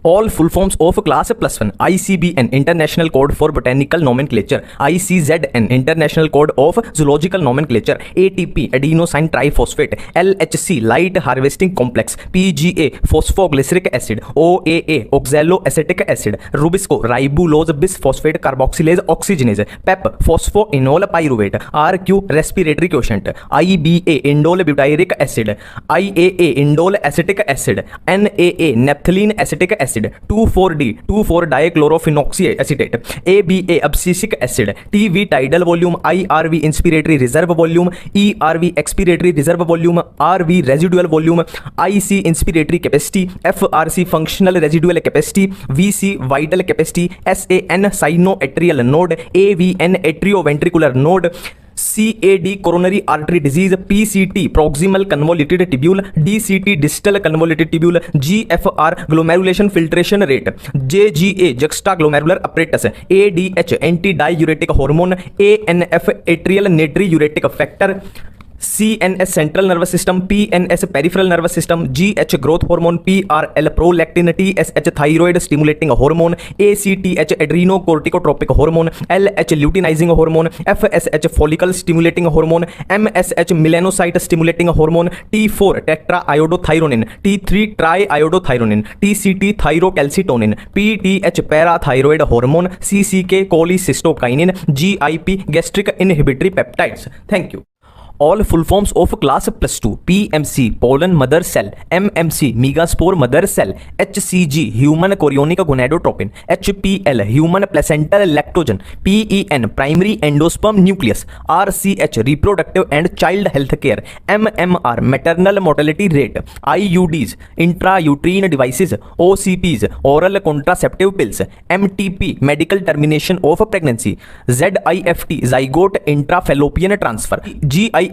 All full forms of class +1 ICBN International Code for Botanical Nomenclature, ICZN International Code of Zoological Nomenclature, ATP adenosine triphosphate, LHC light harvesting complex, PGA phosphoglyceric acid, OAA oxaloacetic acid, Rubisco ribulose bisphosphate carboxylase oxygenase, PEP phosphoenol pyruvate, RQ respiratory quotient, IBA indole butyric acid, IAA indole acetic acid, NAA naphthalene acetic acid, 2,4-D 2,4-dichlorophenoxy acetate, ABA abscisic acid, TV tidal volume, IRV inspiratory reserve volume, ERV expiratory reserve volume, RV residual volume, IC inspiratory capacity, FRC functional residual capacity, VC vital capacity, SAN sinoatrial node, AVN atrioventricular node, CAD coronary artery disease, PCT proximal convoluted tubule, DCT distal convoluted tubule, GFR glomerulation filtration rate, JGA juxtaglomerular apparatus, ADH antidiuretic hormone, ANF atrial natriuretic factor, CNS central nervous system, PNS peripheral nervous system, GH growth hormone, PRL prolactin, TSH thyroid stimulating hormone, ACTH adrenocorticotropic hormone, LH luteinizing hormone, FSH follicle stimulating hormone, MSH melanocyte stimulating hormone, T4 tetraiodothyronin, T3 triiodothyronin, TCT thyrocalcitonin, PTH parathyroid hormone, CCK cholecystokinin, GIP gastric inhibitory peptides. Thank you. All full forms of class +2 PMC pollen mother cell, MMC megaspore mother cell, HCG human chorionic gonadotropin, HPL human placental lactogen, PEN primary endosperm nucleus, RCH reproductive and child health care, MMR maternal mortality rate, IUDs intrauterine devices, OCPs oral contraceptive pills, MTP medical termination of pregnancy, ZIFT zygote intrafallopian transfer, GIFT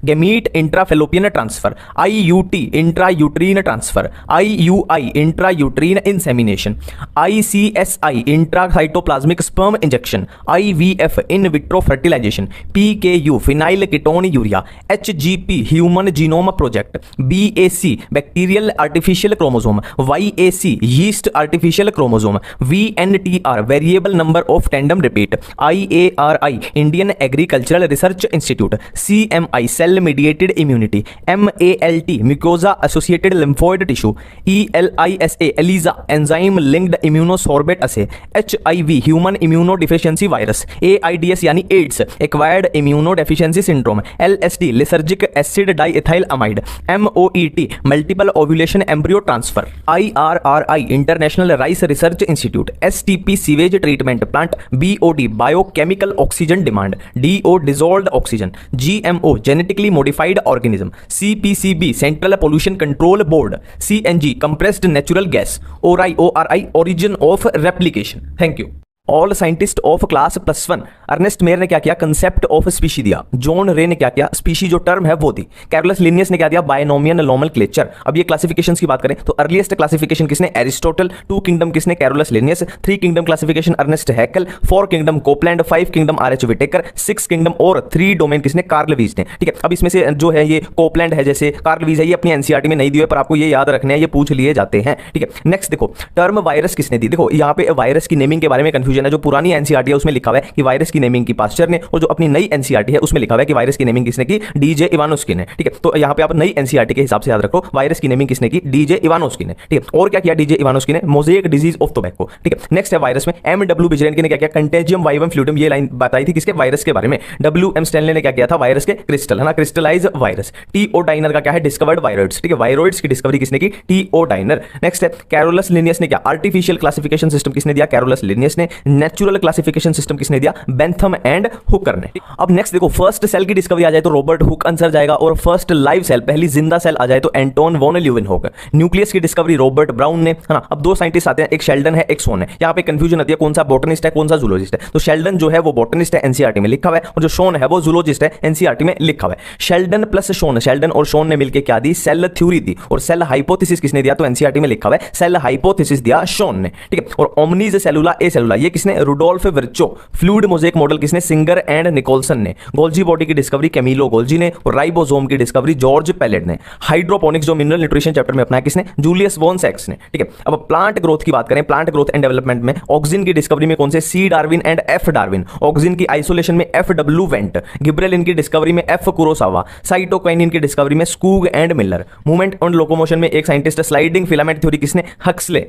gamete intrafallopian transfer, IUT intrauterine transfer, IUI intrauterine insemination, ICSI intracytoplasmic sperm injection, IVF in vitro fertilization, PKU phenylketonuria, HGP human genome project, BAC bacterial artificial chromosome, YAC yeast artificial chromosome, VNTR variable number of tandem repeat, IARI Indian Agricultural Research Institute, CMI cell mediated immunity, MALT mucosa associated lymphoid tissue, ELISA ELISA enzyme linked immunosorbate assay, HIV human immunodeficiency virus, AIDS यानी AIDS acquired immunodeficiency syndrome, LSD lysergic acid diethylamide, MOET multiple ovulation embryo transfer, IRRI International Rice Research Institute, STP sewage treatment plant, BOD biochemical oxygen demand, DO dissolved oxygen, GMO genetically modified organism, CPCB Central Pollution Control Board, CNG compressed natural gas, ORI origin of replication. Thank you. All scientist of class +1 Ernst Mayr ने क्या किया, concept of species दिया, John Ray ने क्या किया, species जो term है वो दी, कैरोलस लिनियस ने क्या दिया, बायनोमियल नोमेनक्लेचर। अब ये क्लासिफिकेशंस की बात करें तो अर्लीस्ट क्लासिफिकेशन किसने, एरिस्टोटल, 2 किंगडम किसने, Carolus Linnaeus, 3 kingdom classification Ernst Haeckel, 4 kingdom Copeland, 5 kingdom R विटेकर, 6 किंगडम और 3 डोमेन किसने, कार्ल वीज ने। ठीक है, अब इसमें से जो है ये कोपलैंड है, जैसे कार्ल वीज है, ये अपनी एनसीईआरटी में नहीं दिए पर आपको ये याद रखने हैं, ये पूछ लिए जाते हैं। ठीक है, नेक्स्ट देखो टर्म वायरस किसने दी, देखो यहाँ पे वायरस की नेमिंग के बारे में कंफ्यूजन है। जो पुरानी एनसीईआरटी है उसमें लिखा हुआ है कि वायरस की नेमिंग की पास्चर ने, और जो अपनी नई एनसीईआरटी है उसमें लिखा हुआ है कि वायरस की नेमिंग किसने की, डीजे इवानोव्स्की ने। ठीक है, तो यहाँ पे आप नई एनसीईआरटी के हिसाब से याद रखो वायरस की नेमिंग किसने की, डीजे इवानोव्स्की ने। ठीक है, और क्या किया डीजे इवानोव्स्की ने, मोज़ेक डिजीज ऑफ टोबैको। ठीक है, नेक्स्ट है वायरस में एमडब्ल्यू बिजरेनकी ने क्या किया, कंटेजियम वाइवम फ्लूइडम, ये लाइन बताई थी किसके, वायरस के बारे में। डब्ल्यू.एम. स्टैनले ने क्या किया था, वायरस के क्रिस्टल है ना, क्रिस्टलाइज वायरस। टी.ओ. डाइनर का क्या है, डिस्कवर्ड वायरॉइड्स। ठीक है, वायरॉइड्स की डिस्कवरी किसने की, टी.ओ. डाइनर। नेक्स्ट है कैरोलस लिनियस ने क्या, आर्टिफिशियल क्लासिफिकेशन सिस्टम किसने दिया, कैरोलस लिनियस ने। नेचुरल क्लासिफिकेशन सिस्टम किसने दिया, बेंथम एंड हुकर ने। अब नेक्स्ट देखो फर्स्ट सेल की डिस्कवरी आ जाए तो रॉबर्ट हुक आंसर जाएगा, और फर्स्ट लाइव सेल पहली जिंदा सेल आ जाए तो एंटोन वॉन ल्यूवेनहोक। न्यूक्लियस की डिस्कवरी रॉबर्ट ब्राउन ने, है ना। अब 2 साइंटिस्ट आते हैं, एक शेल्डन है एक शोन है। यहाँ पे कंफ्यूजन आती है कौन सा बॉटनिस्ट है कौन सा जूलॉजिस्ट है। तो शेल्डन जो है वो बॉटनिस्ट है, एनसीईआरटी में लिखा हुआ है, और जो शोन है वो जूलॉजिस्ट है, एनसीईआरटी में लिखा हुआ है। शेल्डन प्लस शोन, शेल्डन और शोन ने मिलकर क्या दी, सेल थ्योरी दी, और सेल हाइपोथेसिस किसने दिया, तो एनसीईआरटी में लिखा हुआ है सेल हाइपोथेसिस दिया शोन ने। ठीक है, और ओमनीज सेलुला ए सेलुला ये किसने, Rudolf Virchow. Fluid mosaic model किसने, सिंगर एंड निकोलसन ने। गोल्जी बॉडी की डिस्कवरी कैमिलो गोल्जी ने। और राइबोसोम की डिस्कवरी जॉर्ज पेलेट ने। हाइड्रोपोनिक्स जो मिनरल न्यूट्रिशन चैप्टर में अपनाया किसने, जूलियस वॉन सैक्स ने। ठीक है, अब प्लांट ग्रोथ की बात करें, प्लांट ग्रोथ एंड डेवलपमेंट में ऑक्सिन की डिस्कवरी में कौन से, C Darwin and F Darwin. Auxin की आइसोलेशन में एफ डब्ल्यू वेंट। गिब्रेलिन की डिस्कवरी में एफ कुरोसावा। साइटोकाइनिन की डिस्कवरी में Skoog and Miller. Movement and locomotion में एक साइंटिस्ट, स्लाइडिंग फिलामेंट थ्योरी किसने, हक्सले।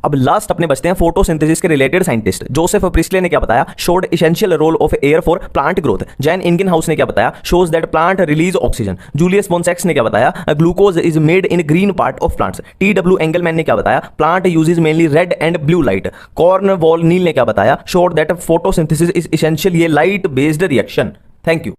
अब लास्ट अपने बचते हैं फोटोसिंथेसिस के रिलेटेड साइंटिस्ट। जोसेफ प्रिस्ले ने क्या बताया, showed essential role of air for plant growth. Jan Ingenhousz ने क्या बताया, shows that plant release oxygen. Julius von सैक्स ने क्या बताया, glucose is made in green part of plants. T W Engelmann ने क्या बताया, plant uses mainly red and blue light. Cornwall Niel ने क्या बताया, showed that photosynthesis is essential ये light based reaction. Thank you.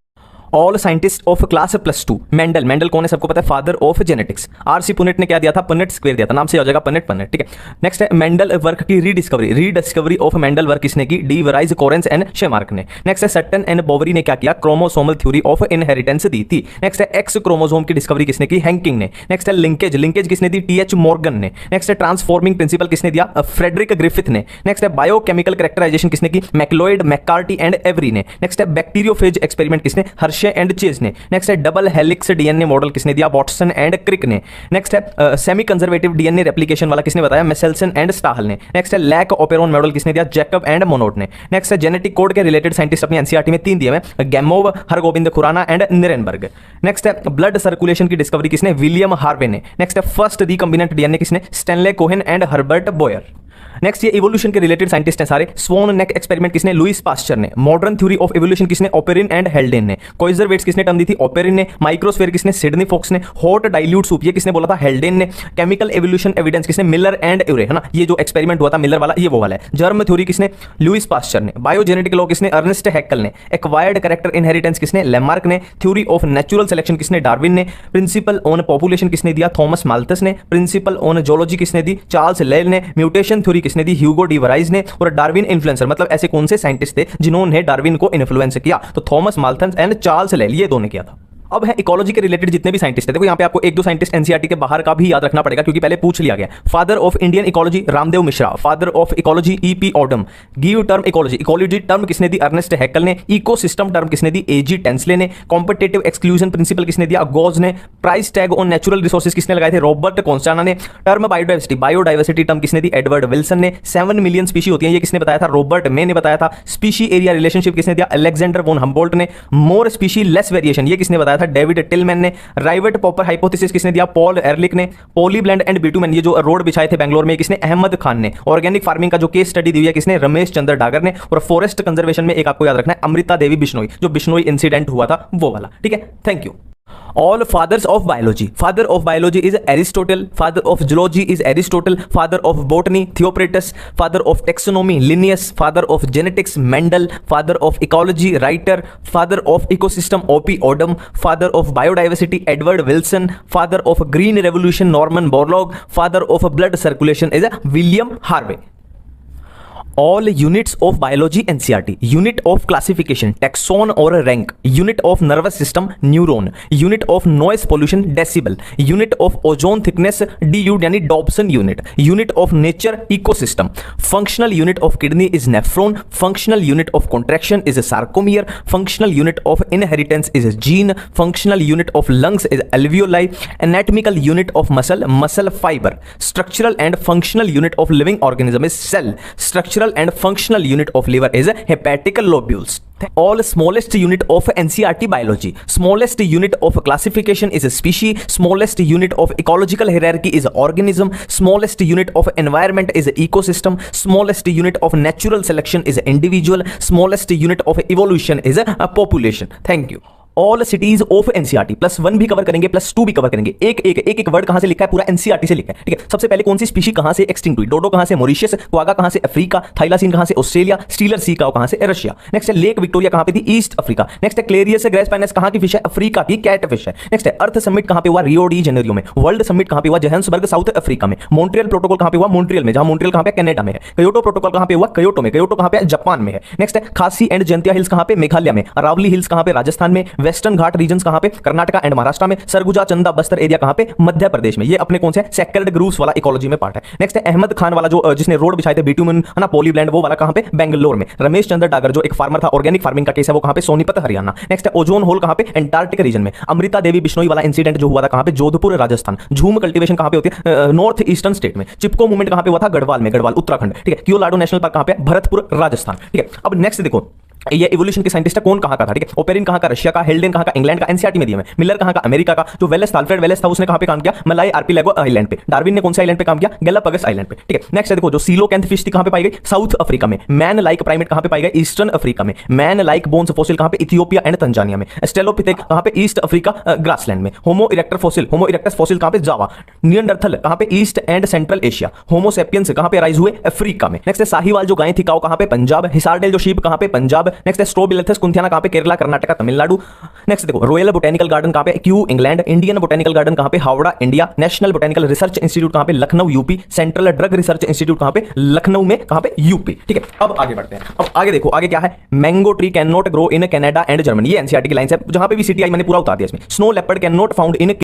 All scientist of class +2। Mendel, Mendel कौन है सबको पता है, father of genetics. RC Punnett ने क्या दिया था, पनेट स्क्वायर दिया था, नाम से हो जाएगा पनेट पनेट। ठीक है, नेक्स्ट है मेंडल वर्क की रीडिस्कवरी ऑफ मेंडल वर्क किसने की, डी वराइज कोरेंस एंड शेमार्क ने। नेक्स्ट है सटन एंड बोवरी ने क्या किया, क्रोमोसोमल थ्योरी ऑफ इनहेरिटेंस दी थी। नेक्स्ट है एक्स क्रोमोसोम की डिस्कवरी किसने की, हैंकिंग ने। नेक्स्ट है लिंकेज, लिंकेज किसने दी, टीएच मॉर्गन ने। नेक्स्ट है ट्रांसफॉर्मिंग प्रिंसिपल किसने दिया, फ्रेडरिक ग्रिफिथ ने। नेक्स्ट है बायोकेमिकल कैरेक्टराइजेशन किसने की, मैक्लोइड, मैककार्टी एंड एवरी ने। नेक्स्ट है बैक्टीरियोफेज एक्सपेरिमेंट किसने, हर्शे एंड चेज ने। नेक्स्ट है डबल हेलिक्स डीएनए मॉडल किसने दिया, वाटसन एंड क्रिक ने। नेक्स्ट है सेमी कंजर्वेटिव डीएनए रेप्लिकेशन वाला किसने बताया, मेसेल्सन एंड स्टाहल ने। नेक्स्ट है लैक ओपेरोन मॉडल किसने दिया, जैकब एंड मोनोट ने। नेक्स्ट है जेनेटिक कोड के रिलेटेड साइंटिस्ट अपनी एनसीईआरटी में 3 दिए हैं, Gamow, Hargobind Khorana and Nirenberg. Next है ब्लड सर्कुलेशन की डिस्कवरी किसने, विलियम हार्वे ने। नेक्स्ट है फर्स्ट रिकॉम्बिनेंट डीएनए किसने, Stanley Cohen and Herbert Boyer. Next ये इवोल्यूशन के रिलेटेड साइंटिस्ट हैं सारे। स्वॉन नेक एक्सपेरिमेंट किसने, लुइस पास्चर ने। मॉडर्न थ्योरी ऑफ इवोल्यूशन किसने, ओपेरिन एंड हेल्डेन ने। कोइजर वेट्स किसने टर्म दी थी, ओपेरिन ने। माइक्रोस्फेयर किसने, सिडनी फॉक्स ने। हॉट डाइल्यूट सूप ये किसने बोला था, हेल्डेन ने। केमिकल एवोल्यूशन एविडेंस किसने, मिलर एंड यूरे, है ना, ये जो एक्सपेरिमेंट हुआ था मिलर वाला, ये वो वाला है। जर्म थ्योरी किसने, लुइस पास्चर ने। बायोजेनेटिक लॉ किसने, अर्नेस्ट हैक्कल ने। एक्वायर्ड कैरेक्टर इनहेरिटेंस किसने, लैमार्क ने। थ्योरी ऑफ नेचुरल सिलेक्शन किसने, डार्विन ने। प्रिंसिपल ऑन पॉपुलेशन किसने दिया, थॉमस माल्थस ने। प्रिंसिपल ऑन जोलॉजी किसने दी, चार्ल्स लेल ने। म्यूटेशन थ्योरी किसने दी, ह्यूगो डी वराइज ने। और डार्विन इन्फ्लुएंसर मतलब ऐसे कौन से साइंटिस्ट थे जिन्होंने डार्विन को इन्फ्लुएंस किया, तो थॉमस माल्थस एंड चार्ल्स लेल, ये दोनों किया था। अब है इकोलॉजी के रिलेटेड जितने भी साइंटिस्ट हैं, देखो यहाँ पे आपको 1-2 साइंटिस्ट एनसीईआरटी के बाहर का भी याद रखना पड़ेगा क्योंकि पहले पूछ लिया गया। Father of Indian ecology Ramdeo Mishra. Father of ecology EP Odum. Give term ecology, ecology term किसने दी, अर्नेस्ट हैक्कल ने। इकोसिस्टम टर्म किसने दी, एजी टेंसले ने। कॉम्पिटिटिव एक्सक्लूजन प्रिंसिपल किसने दिया, गोज ने। Price tag on natural resources किसने लगाए थे, रॉबर्ट कॉन्स्टाना ने। टर्म बायोडाइवर्सिटी टर्म किसने दी, एडवर्ड विल्सन ने। 7 मिलियन स्पीशी होती हैं, ये किसने बताया था, रॉबर्ट मे ने बताया था। स्पीशी एरिया रिलेशनशिप किसने दिया, अलेक्जेंडर वॉन हम्बोल्ट ने। मोर स्पीशी लेस वेरिएशन ये किसने बताया था, डेविड टिलमैन ने। राइवेट पॉपर हाइपोथेसिस किसने दिया, पॉल एरलिक ने। पॉलीब्लेंड एंड बिटुमेन ये जो रोड बिछाए थे बेंगलोर में किसने, अहमद खान ने। ऑर्गेनिक फार्मिंग का जो केस स्टडी दी है किसने, रमेश चंद्र डागर ने। और फॉरेस्ट कंजर्वेशन में एक आपको याद रखना है, अमृता देवी बिश्नोई, जो बिश्नोई इंसिडेंट हुआ था वो वाला। ठीक है, thank you. All fathers of biology. Father of biology is Aristotle. Father of zoology is Aristotle. Father of botany Theocritus. Father of taxonomy Linnaeus. Father of genetics Mendel. Father of ecology Reiter. Father of ecosystem O.P. Odum. Father of biodiversity Edward Wilson. Father of green revolution Norman Borlaug. Father of blood circulation is William Harvey. All units of biology NCERT. Unit of classification taxon or rank. Unit of nervous system neuron. Unit of noise pollution decibel. Unit of ozone thickness DU यानी Dobson unit. Unit of nature ecosystem. Functional unit of kidney is nephron. Functional unit of contraction is sarcomere. Functional unit of inheritance is gene. Functional unit of lungs is alveoli. Anatomical unit of muscle fiber. Structural and functional unit of living organism is cell. Structural and functional unit of liver is hepatic lobules. All smallest unit of NCERT biology. Smallest unit of classification is a species. Smallest unit of ecological hierarchy is organism. Smallest unit of environment is ecosystem. Smallest unit of natural selection is individual. Smallest unit of evolution is a population. Thank you. All cities of NCERT +1 भी cover करेंगे +2 भी cover करेंगे। एक word कहां से लिखा है, पूरा एनसीईआरटी से लिखा है। ठीक है, सबसे पहले कौन सी स्पीशी कहां से एक्सटिंक्ट हुई, डोडो कहां से मॉरिशस, क्वागा कहां से अफ्रीका, थाइलासीन कहां से ऑस्ट्रेलिया, स्टीलर सी काउ कहां से रशिया। नेक्स्ट है लेक विक्टोरिया कहां पे थी, ईस्ट अफ्रीका। नेक्स्ट है क्लेरियस ग्रेस पैनस कहां की फिश है, अफ्रीका की कैट फिश है। नेक्स्ट है अर्थ समिट कहां पे हुआ, रियो डी जेनेरियो में। वर्ल्ड समिट कहां पे हुआ, जोहान्सबर्ग साउथ अफ्रीका में। मॉन्ट्रियल प्रोटोकॉल कहां पे हुआ, मॉन्ट्रियल में, जहां मॉन्ट्रियल कहां पे कनाडा में है। क्योटो प्रोटोकॉल कहां पे हुआ, क्योटो में। क्योटो कहां पे जापान में है। नेक्स्ट है खासी एंड जयंतिया हिल्स कहां पे, मेघालय में। अरावली हिल्स कहां पे, राजस्थान में। वेस्टर्न घाट रीजन कहां पे, कर्नाटका एंड महाराष्ट्र में। सरगुजा चंदा बस्तर एरिया कहां पे, मध्य प्रदेश में। ये अपने कौन से सेक्रेड ग्रूव्स वाला इकोलॉजी में पार्ट है। नेक्स्ट है अहमद खान वाला जो जिसने रोड बिछाए थे बिटुमन है ना, पॉलीब्लैंड, वो वाला कहां पे, बेंगलोर में। रमेश चंद्र डागर जो एक फार्मर था, ऑर्गेनिक फार्मिंग का केस है, वो कहां पे, सोनीपत हरियाणा। नेक्स्ट है ओजोन होल कहां पे, एंटार्क्टिक रीजन में। अमृता देवी बिश्नोई वाला इंसिडेंट जो हुआ था कहां पे, जोधपुर राजस्थान। झूम कल्टीवेशन कहां पे होती है, नॉर्थ ईस्टर्न स्टेट में। चिपको मूवमेंट कहां पे हुआ था, गढ़वाल में, गढ़वाल उत्तराखंड, ठीक है। क्योलाडो नेशनल पार्क कहां पे, भरतपुर राजस्थान, ठीक है। अब नेक्स्ट देखो ये इवोल्यूशन के साइंटिस्ट कौन कहां का था, ठीक है। ओपेरिन कहां का, रशिया का। हेल्डेन कहां का, इंग्लैंड का, एनसीईआरटी में दिया है। मिलर कहां का, अमेरिका का। जो वेलेस था, अल्फ्रेड वेलेस था, उसने कहां पे काम किया, मलाई आर्किपेलागो आइलैंड पे। डार्विन ने कौन से आइलैंड पे काम किया, गैलापागोस आइलैंड पे, ठीक है। नेक्स्ट है देखो जो सीलोकैंथ फिश थी कहां पे पाई गई, साउथ अफ्रीका में। मैन लाइक प्राइमेट कहां पे पाई गई, ईस्टर्न अफ्रीका में। मैन लाइक बोन्स फॉसिल कहां पे, इथियोपिया एंड तंजानिया में। स्टेलोपिथेक कहां पे, ईस्ट अफ्रीका ग्रासलैंड में। होमो इरेक्टर फॉसिल, होमो इरेक्टस फॉसिल कहां पे, जावा। नियंडरथल कहां पे, east and central Asia. Homo sapiens कहां पे राइज हुए, अफ्रीका में। नेक्स्ट है साहिवाल जो गाय थी काऊ कहां पे, पंजाब। हिसारडेल जो शीप कहां पे, पंजाब। नेक्स्ट है स्ट्रोबिलेथस कुंथियाना कहां पे, केरला कर्नाटका तमिलनाडु। नेक्स्ट देखो रॉयल बोटेनिकल गार्डन कहां पे, Q England. Indian botanical garden कहां पे, Howrah India. National botanical research institute कहां पे, Lucknow UP. Central drug research institute कहां पे, लखनऊ में, कहां पे, यूपी, ठीक है। अब आगे बढ़ते हैं। अब आगे देखो आगे क्या है, mango tree can not grow in Canada and Germany. ये एनसीईआरटी की लाइन है, जहां पे भी सीटीआई मैंने पूरा उतार दिया इसमें। Snow leopard can not found in